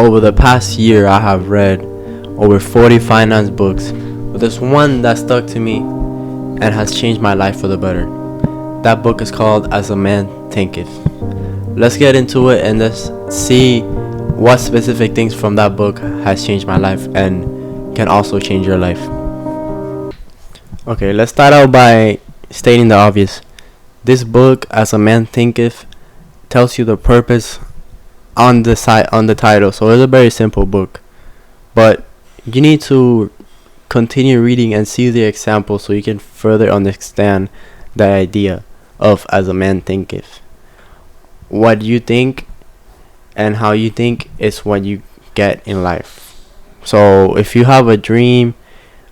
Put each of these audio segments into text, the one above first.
Over the past year, I have read over 40 finance books, but there's one that stuck to me and has changed my life for the better. That book is called As a Man Thinketh. Let's get into it and let's see what specific things from that book has changed my life and can also change your life. Okay, let's start out by stating the obvious. This book, As a Man Thinketh, tells you the purpose on the title. So it's a very simple book, but you need to continue reading and see the example so you can further understand the idea of As a Man Thinketh. What you think and how you think is what you get in life. So if you have a dream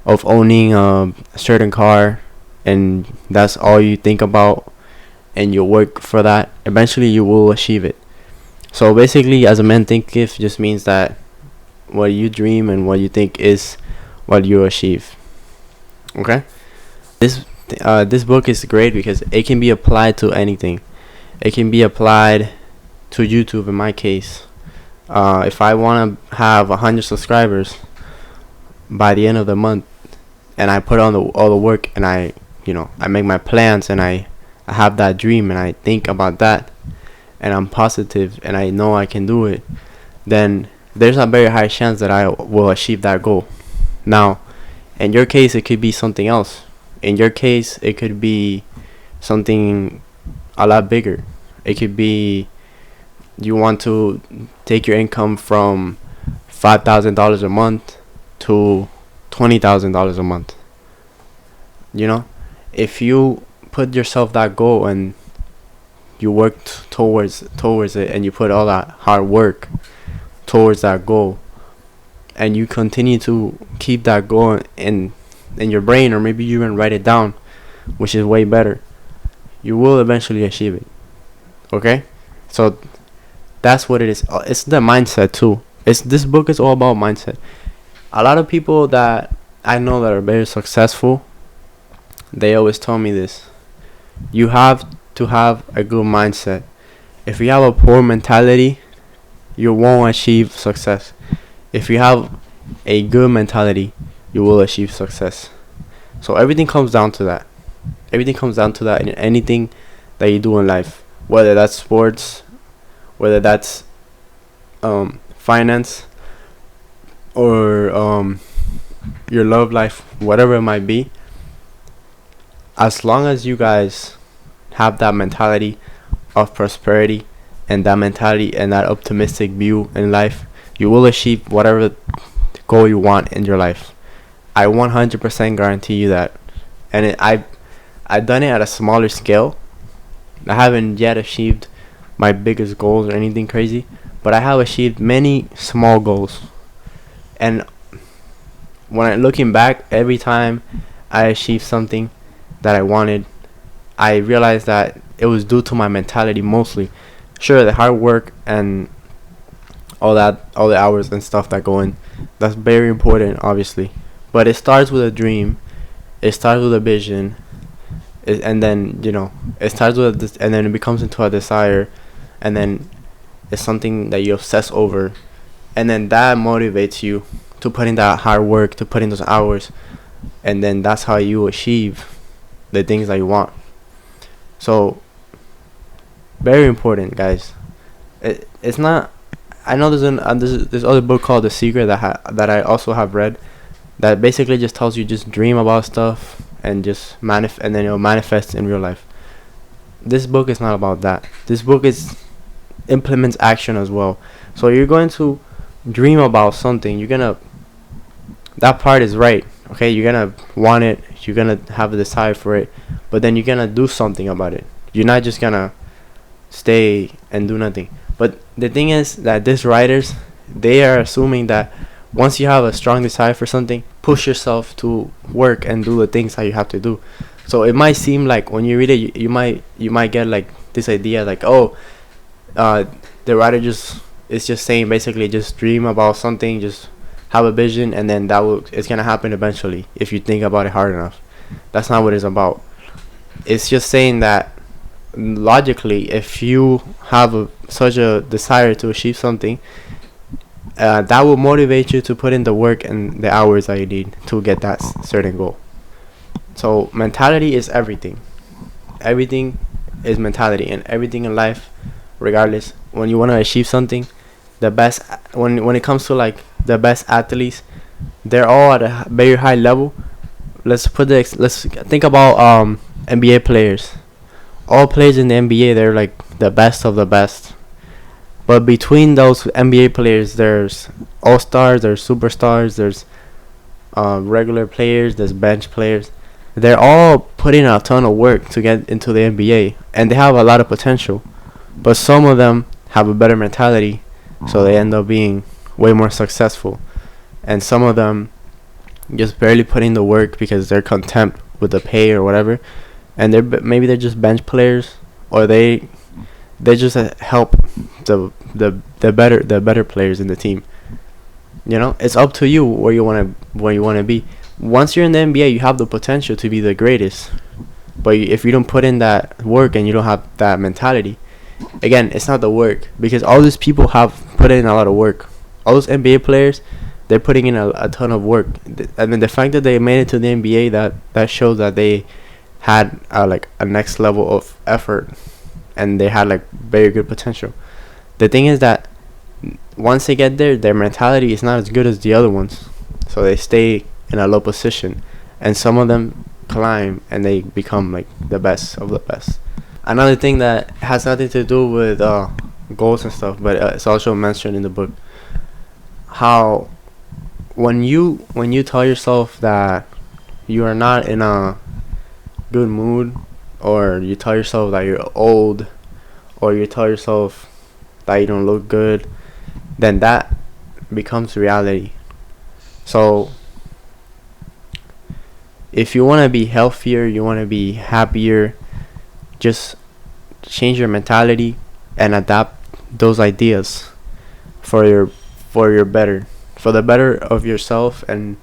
of owning a certain car and that's all you think about and you work for that, eventually you will achieve it. So basically, As a Man Thinketh just means that what you dream and what you think is what you achieve. Okay? This book is great because it can be applied to anything. It can be applied to YouTube in my case. If I want to have 100 subscribers by the end of the month, and I put on all the work, and I make my plans, and I have that dream, and I think about that, and I'm positive, and I know I can do it, then there's a very high chance that I will achieve that goal. Now, in your case, it could be something else. In your case, it could be something a lot bigger. It could be you want to take your income from $5,000 a month to $20,000 a month. If you put yourself that goal and you work towards it, and you put all that hard work towards that goal, and you continue to keep that goal in your brain, or maybe you even write it down, which is way better, you will eventually achieve it. Okay? So that's what it is. It's the mindset too. This book is all about mindset. A lot of people that I know that are very successful, they always tell me this: you have to have a good mindset. If you have a poor mentality, you won't achieve success. If you have a good mentality, you will achieve success. So everything comes down to that. Everything comes down to that in anything that you do in life, whether that's sports, whether that's finance, or your love life, whatever it might be. As long as you guys have that mentality of prosperity and that mentality and that optimistic view in life, you will achieve whatever goal you want in your life. I 100% guarantee you that. And I've done it at a smaller scale. I haven't yet achieved my biggest goals or anything crazy, but I have achieved many small goals. And when I'm looking back, every time I achieved something that I wanted, I realized that it was due to my mentality mostly. Sure, the hard work and all the hours and stuff that go in, that's very important, obviously. But it starts with a dream. It starts with a vision. And then, it starts with this, and then it becomes into a desire. And then it's something that you obsess over. And then that motivates you to put in that hard work, to put in those hours. And then that's how you achieve the things that you want. So, very important, guys. It's not. I know there's this other book called The Secret that I also have read, that basically just tells you just dream about stuff and just and then it'll manifest in real life. This book is not about that. This book implements action as well. So you're going to dream about something. That part is right. Okay, you're gonna want it. You're gonna have a desire for it, but then you're gonna do something about it. You're not just gonna stay and do nothing. But the thing is that these writers, they are assuming that once you have a strong desire for something, push yourself to work and do the things that you have to do. So it might seem like when you read it, you might get like this idea like, the writer is just saying basically just dream about something, just have a vision, and then it's gonna happen eventually if you think about it hard enough. That's not what it's about. It's just saying that logically, if you have such a desire to achieve something, that will motivate you to put in the work and the hours that you need to get that certain goal. So mentality is everything. Everything is mentality, and everything in life, regardless, when you want to achieve something, the best, when it comes to like the best athletes, they're all at a very high level. Let's think about NBA players. All players in the NBA, they're like the best of the best. But between those NBA players, there's all stars, there's superstars, there's regular players, there's bench players. They're all putting a ton of work to get into the NBA, and they have a lot of potential. But some of them have a better mentality, so they end up being way more successful. And some of them just barely put in the work because they're content with the pay or whatever, and maybe they're just bench players, or they just help the better players in the team. It's up to you where you want to be. Once you're in the NBA, you have the potential to be the greatest. But if you don't put in that work and you don't have that mentality, again, it's not the work, because all these people have put in a lot of work. All those NBA players, they're putting in a ton of work. I mean, the fact that they made it to the NBA, that shows that they had like a next level of effort, and they had like very good potential. The thing is that once they get there, their mentality is not as good as the other ones, so they stay in a low position, and some of them climb and they become like the best of the best. Another thing that has nothing to do with goals and stuff, but it's also mentioned in the book, how when you tell yourself that you are not in a good mood, or you tell yourself that you're old, or you tell yourself that you don't look good, then that becomes reality. So if you want to be healthier, you want to be happier, just change your mentality and adapt those ideas for the better of yourself and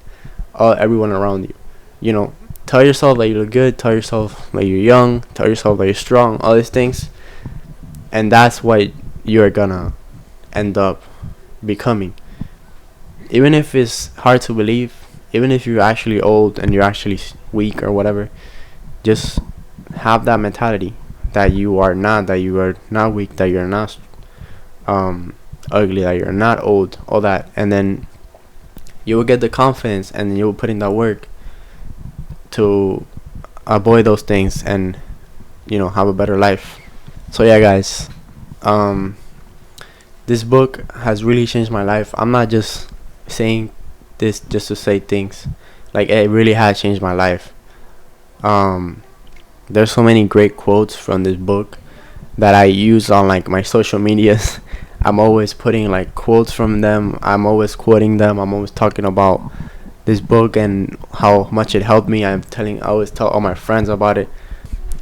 everyone around you. Tell yourself that you look good, tell yourself that you're young, tell yourself that you're strong, all these things, and that's what you're gonna end up becoming. Even if it's hard to believe, even if you're actually old and you're actually weak or whatever, just have that mentality that you are not weak, that you're not ugly, that you're not old, all that, and then you will get the confidence, and you will put in that work to avoid those things and have a better life. So yeah, guys, this book has really changed my life. I'm not just saying this just to say things, like it really has changed my life. There's so many great quotes from this book that I use on like my social medias. I'm always putting like quotes from them, I'm always quoting them, I'm always talking about this book and how much it helped me. I always tell all my friends about it.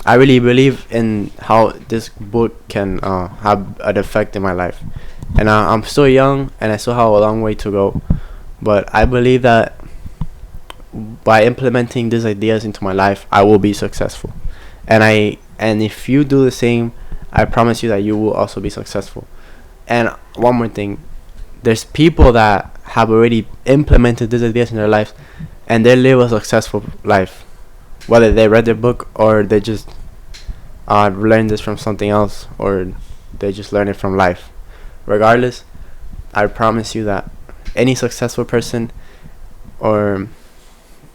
I really believe in how this book can have an effect in my life. And I'm still young and I still have a long way to go, but I believe that by implementing these ideas into my life, I will be successful. And if you do the same, I promise you that you will also be successful. And one more thing, there's people that have already implemented these ideas in their lives, and they live a successful life, whether they read the book or they just learned this from something else, or they just learn it from life. Regardless, I promise you that any successful person or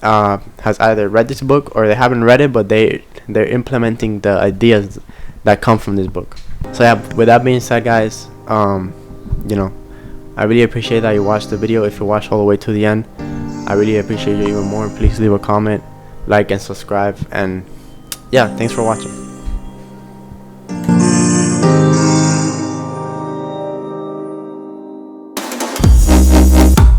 has either read this book or they haven't read it, but they're implementing the ideas that come from this book. So yeah, with that being said, guys, I really appreciate that you watched the video. If you watched all the way to the end, I really appreciate you even more. Please leave a comment, like, and subscribe. And yeah, thanks for watching.